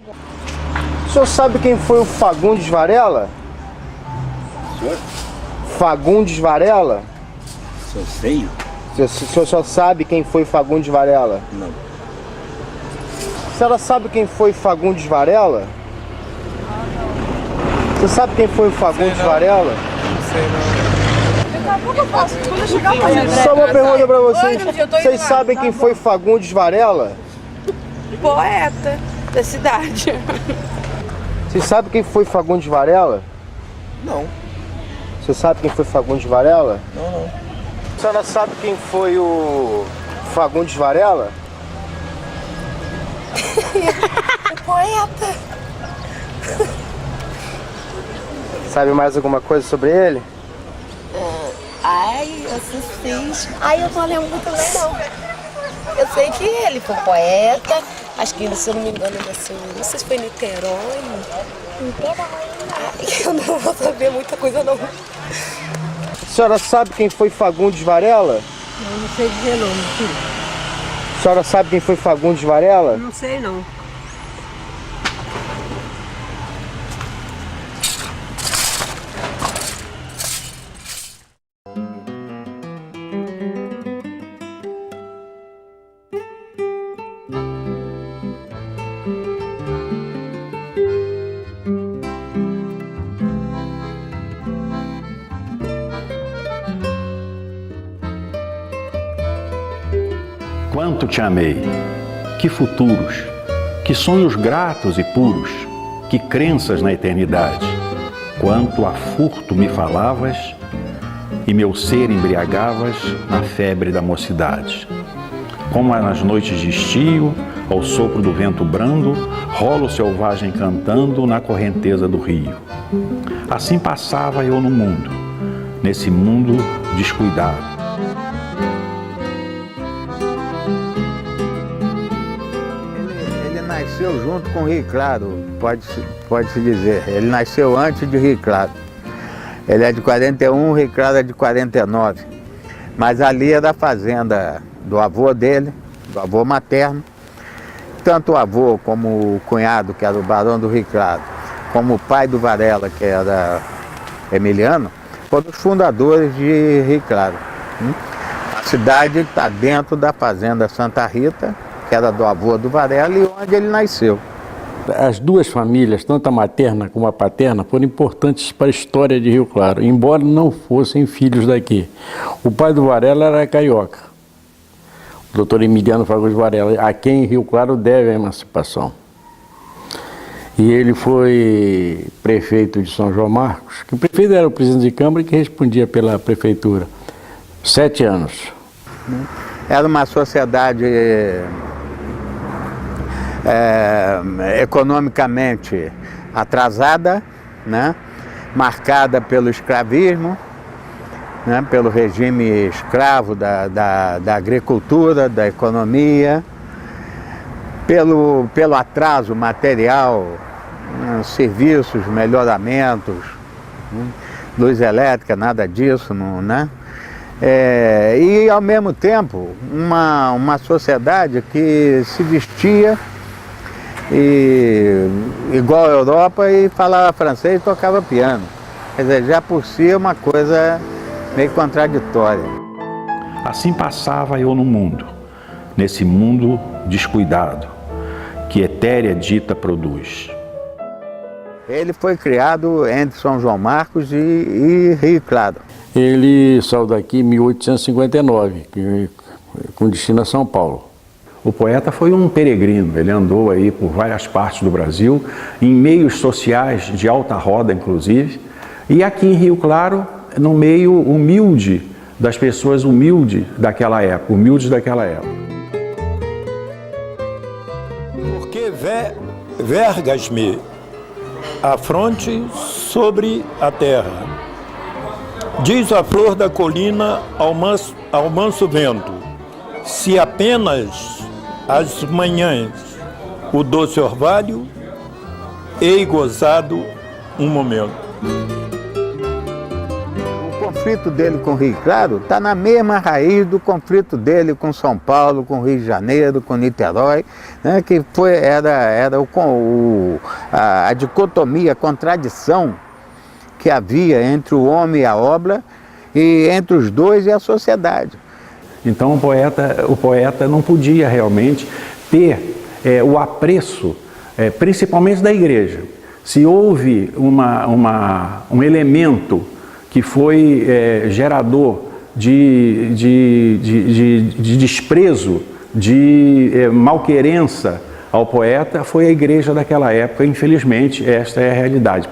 O senhor sabe quem foi o Fagundes Varela? Senhor? Fagundes Varela? Só sei? O senhor só sabe quem foi Fagundes Varela? Não. A senhora sabe quem foi Fagundes Varela? Você sabe quem foi o Fagundes Varela? Não sei não. Daqui a pouco eu faço, quando eu chegar a fazer. Só uma pergunta pra vocês. Vocês sabem quem foi Fagundes Varela? Poeta da cidade. Vocês sabem quem foi Fagundes Varela? Não. Você sabe quem foi Fagundes Varela? Não. A senhora sabe quem foi o Fagundes Varela? O poeta. Sabe mais alguma coisa sobre ele? Ai, assisti. Ai, eu não lembro muito bem, não. Eu sei que ele foi poeta. Acho que, se eu não me engano, ele nasceu, não sei se foi em Niterói. Ai, eu não vou saber muita coisa, não. A senhora sabe quem foi Fagundes Varela? Não sei dizer não, filho. A senhora sabe quem foi Fagundes Varela? Não sei não. Quanto te amei, que futuros, que sonhos gratos e puros, que crenças na eternidade. Quanto a furto me falavas e meu ser embriagavas na febre da mocidade. Como nas noites de estio, ao sopro do vento brando, rolo selvagem cantando na correnteza do rio. Assim passava eu no mundo, nesse mundo descuidado. Ele nasceu junto com o Rio Claro, pode-se dizer. Ele nasceu antes de Rio Claro. Ele é de 41, o Rio Claro é de 49. Mas ali é da fazenda do avô dele, do avô materno. Tanto o avô como o cunhado, que era o barão do Rio Claro, como o pai do Varela, que era Emiliano, foram os fundadores de Rio Claro. A cidade está dentro da fazenda Santa Rita, que era do avô do Varela e onde ele nasceu. As duas famílias, tanto a materna como a paterna, foram importantes para a história de Rio Claro, embora não fossem filhos daqui. O pai do Varela era carioca, o doutor Emiliano Fagundes Varela, a quem Rio Claro deve a emancipação. E ele foi prefeito de São João Marcos, que o prefeito era o presidente de Câmara que respondia pela prefeitura. 7 anos. Era uma sociedade economicamente atrasada, né? Marcada pelo escravismo, né? Pelo regime escravo da agricultura, da economia, pelo atraso material, serviços, melhoramentos, luz elétrica, nada disso, né? E ao mesmo tempo uma sociedade que se vestia igual à Europa e falava francês e tocava piano. Quer dizer, já por si é uma coisa meio contraditória. Assim passava eu no mundo, nesse mundo descuidado, que etérea dita produz. Ele foi criado entre São João Marcos e Rio Claro. Ele saiu daqui em 1859, com destino a São Paulo. O poeta foi um peregrino, ele andou aí por várias partes do Brasil, em meios sociais de alta roda, inclusive, e aqui em Rio Claro, no meio humilde das pessoas humildes daquela época, Porque vergas-me a fronte sobre a terra, diz a flor da colina ao manso vento, se apenas às manhãs o doce orvalho hei gozado um momento. O conflito dele com o Rio Claro está na mesma raiz do conflito dele com São Paulo, com Rio de Janeiro, com Niterói, né, que era a dicotomia, a contradição que havia entre o homem e a obra, e entre os dois e a sociedade. Então o poeta não podia realmente ter o apreço, principalmente da igreja. Se houve um elemento que foi gerador de desprezo, de malquerença ao poeta, foi a igreja daquela época. Infelizmente, esta é a realidade.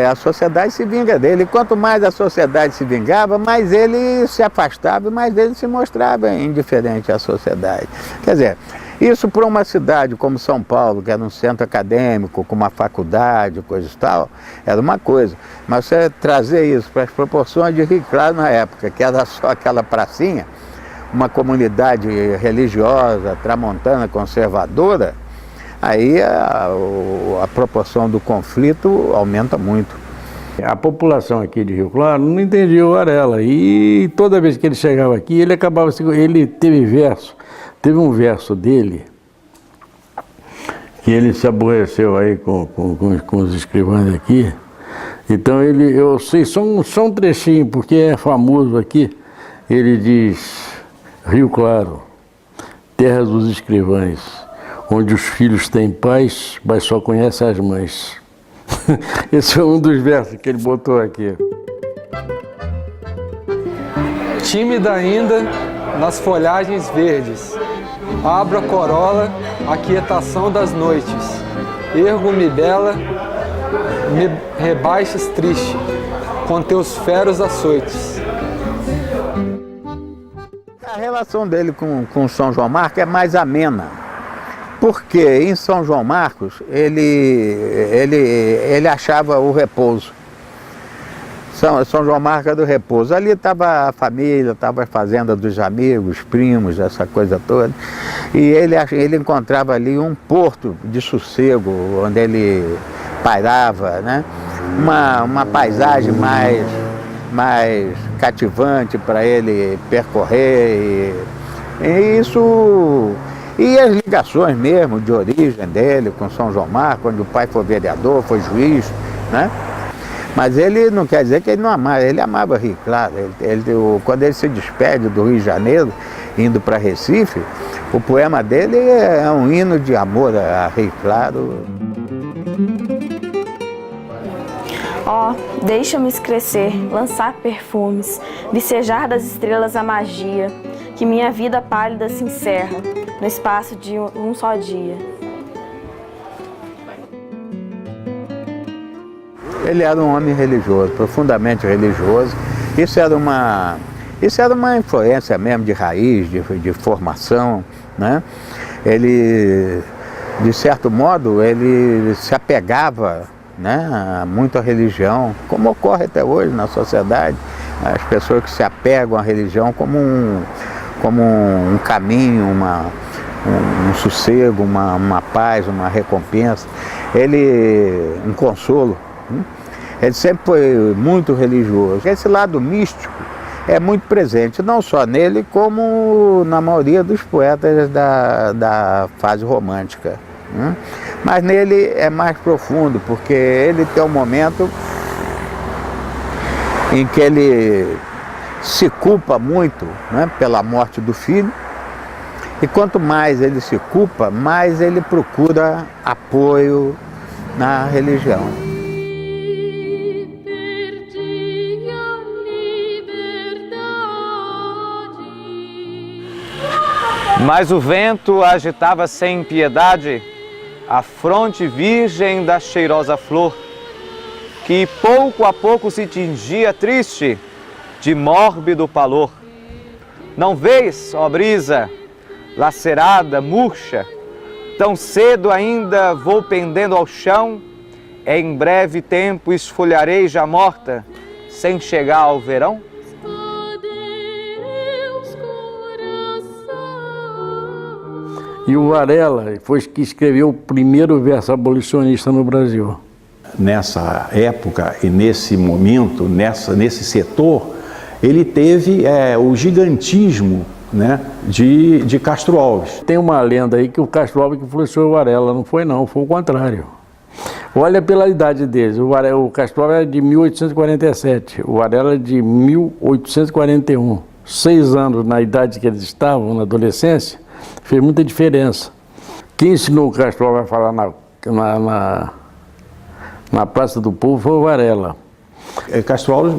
A sociedade se vinga dele. Quanto mais a sociedade se vingava, mais ele se afastava, mais ele se mostrava indiferente à sociedade. Quer dizer, isso para uma cidade como São Paulo, que era um centro acadêmico, com uma faculdade, coisa e tal, era uma coisa. Mas você trazer isso para as proporções de Rio Claro na época, que era só aquela pracinha, uma comunidade religiosa, tramontana, conservadora, aí a proporção do conflito aumenta muito. A população aqui de Rio Claro não entendia o Varela, e toda vez que ele chegava aqui, ele teve um verso dele, que ele se aborreceu aí com os escrivães aqui. Então eu sei só um trechinho, porque é famoso aqui. Ele diz: Rio Claro, terra dos escrivães, onde os filhos têm pais, mas só conhecem as mães. Esse é um dos versos que ele botou aqui. Tímida ainda nas folhagens verdes, abro a corola, a quietação das noites, ergo-me bela, me rebaixes triste, com teus feros açoites. A relação dele com São João Marcos é mais amena, porque em São João Marcos ele achava o repouso. São João Marcos é do repouso. Ali estava a família, estava a fazenda dos amigos, primos, essa coisa toda. E ele encontrava ali um porto de sossego, onde ele pairava, né? Uma paisagem mais cativante para ele percorrer. E isso... E as ligações mesmo de origem dele com São João Marcos, onde o pai foi vereador, foi juiz, né? Mas ele não quer dizer que ele não amava, ele amava Rio Claro. Quando ele se despede do Rio de Janeiro, indo para Recife, o poema dele é um hino de amor a Rio Claro. Ó, deixa-me crescer, lançar perfumes, vicejar das estrelas a magia, que minha vida pálida se encerra no espaço de um só dia. Ele era um homem religioso, profundamente religioso. Isso era uma influência mesmo de raiz, de formação, né? Ele, de certo modo, ele se apegava, né, muito à religião, como ocorre até hoje na sociedade. As pessoas que se apegam à religião como um caminho, um sossego, uma paz, uma recompensa, um consolo. Ele sempre foi muito religioso. Esse lado místico é muito presente, não só nele, como na maioria dos poetas da fase romântica. Mas nele é mais profundo, porque ele tem um momento em que ele se culpa muito, né, pela morte do filho, e quanto mais ele se culpa, mais ele procura apoio na religião. Mas o vento agitava sem piedade a fronte virgem da cheirosa flor, que pouco a pouco se tingia triste de mórbido pavor. Não vês, ó brisa, lacerada, murcha, tão cedo ainda vou pendendo ao chão, em breve tempo esfolharei já morta, sem chegar ao verão? E o Varela foi que escreveu o primeiro verso abolicionista no Brasil. Nessa época e nesse momento, nesse setor, ele teve o gigantismo, né, de Castro Alves. Tem uma lenda aí que o Castro Alves que influenciou o Varela, não foi não, foi o contrário. Olha pela idade deles, o Castro Alves é de 1847, o Varela é de 1841. 6 anos na idade que eles estavam, na adolescência, fez muita diferença. Quem ensinou o Castro Alves a falar na Praça do Povo foi o Varela. Castro Alves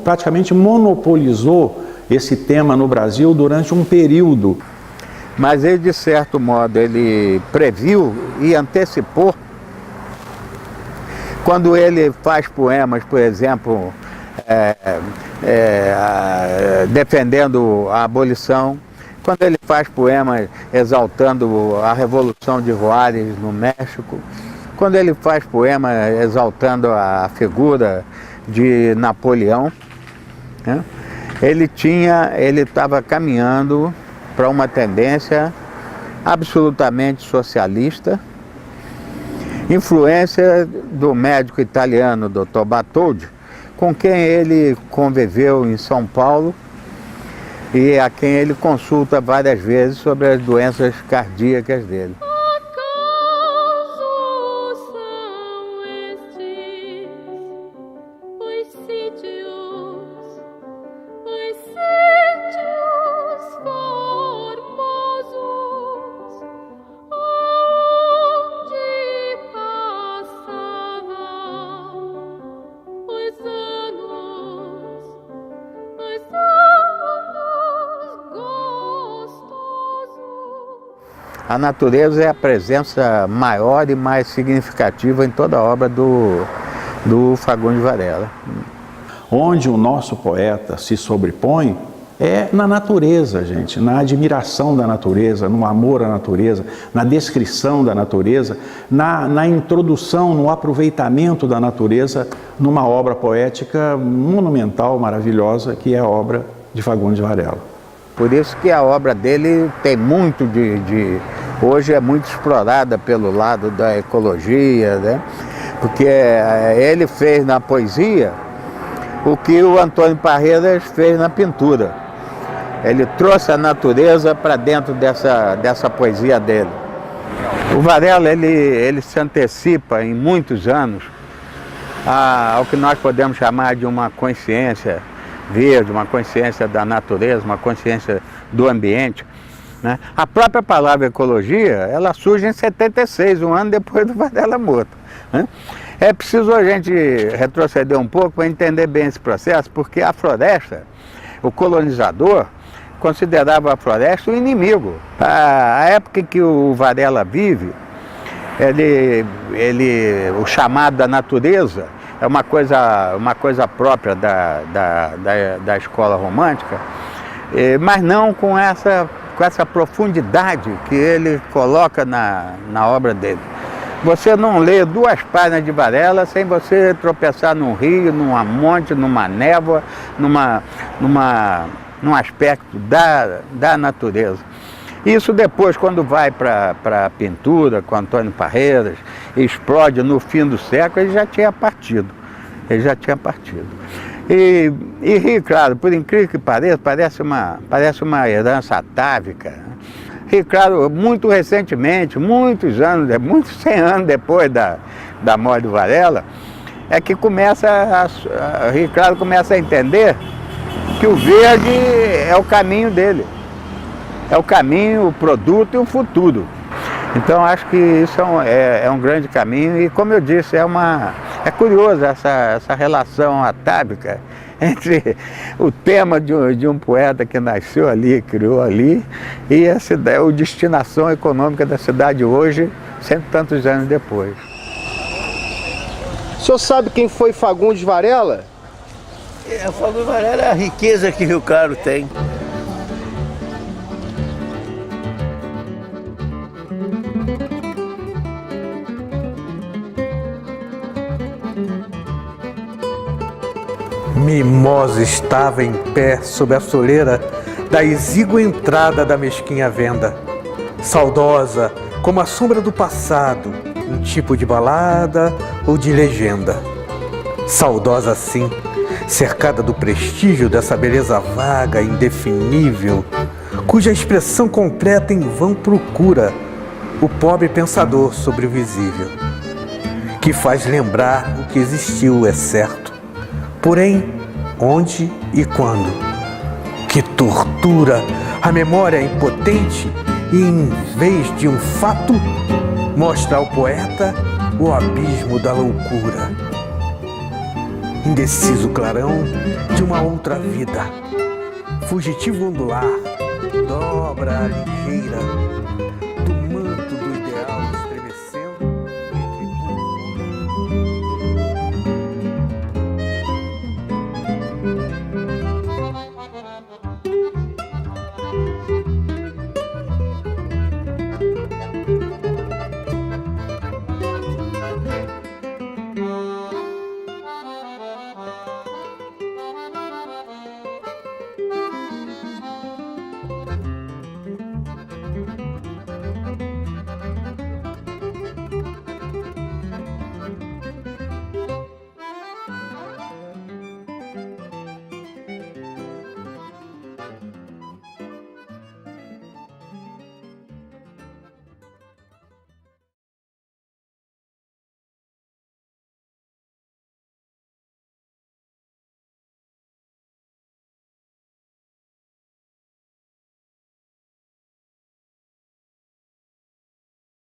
praticamente monopolizou esse tema no Brasil durante um período. Mas ele, de certo modo, ele previu e antecipou. Quando ele faz poemas, por exemplo, defendendo a abolição, quando ele faz poemas exaltando a Revolução de Juárez no México, quando ele faz poemas exaltando a figura de Napoleão, né, ele estava caminhando para uma tendência absolutamente socialista, influência do médico italiano Dr. Bartholdi, com quem ele conviveu em São Paulo e a quem ele consulta várias vezes sobre as doenças cardíacas dele. A natureza é a presença maior e mais significativa em toda a obra do Fagundes Varela. Onde o nosso poeta se sobrepõe é na natureza, gente, na admiração da natureza, no amor à natureza, na descrição da natureza, na introdução, no aproveitamento da natureza numa obra poética monumental, maravilhosa, que é a obra de Fagundes Varela. Por isso que a obra dele tem muito hoje é muito explorada pelo lado da ecologia, né? Porque ele fez na poesia o que o Antônio Parreiras fez na pintura. Ele trouxe a natureza para dentro dessa poesia dele. O Varela, ele se antecipa em muitos anos ao que nós podemos chamar de uma consciência verde, uma consciência da natureza, uma consciência do ambiente, né? A própria palavra ecologia, ela surge em 76, um ano depois do Varela morto, né? É preciso a gente retroceder um pouco para entender bem esse processo, porque a floresta, o colonizador, considerava a floresta o inimigo. A época em que o Varela vive, o chamado da natureza é uma coisa própria da escola romântica, mas não com essa profundidade que ele coloca na obra dele. Você não lê 2 páginas de Varela sem você tropeçar num rio, numa monte, numa névoa, num aspecto da natureza. Isso depois, quando vai para a pintura com Antônio Parreiras, explode no fim do século, ele já tinha partido. E Rio Claro, por incrível que pareça, parece uma herança atávica. Rio Claro, muito recentemente, 100 anos depois da morte do Varela, é que Rio Claro começa a entender que o verde é o caminho dele. É o caminho, o produto e o futuro. Então acho que isso é um grande caminho e, como eu disse, é curioso essa relação atávica entre o tema de um poeta que nasceu ali, criou ali, e a destinação econômica da cidade hoje, cento e tantos anos depois. O senhor sabe quem foi Fagundes Varela? Fagundes Varela é a riqueza que Rio Claro tem. Mimosa estava em pé sob a soleira da exígua entrada da mesquinha venda, saudosa como a sombra do passado, um tipo de balada ou de legenda. Saudosa sim, cercada do prestígio dessa beleza vaga, indefinível, cuja expressão completa em vão procura o pobre pensador sobre o visível, que faz lembrar o que existiu, é certo, porém, onde e quando? Que tortura a memória impotente e, em vez de um fato, mostra ao poeta o abismo da loucura. Indeciso clarão de uma outra vida, fugitivo ondular, dobra a ligeira do manto do ideal estremecendo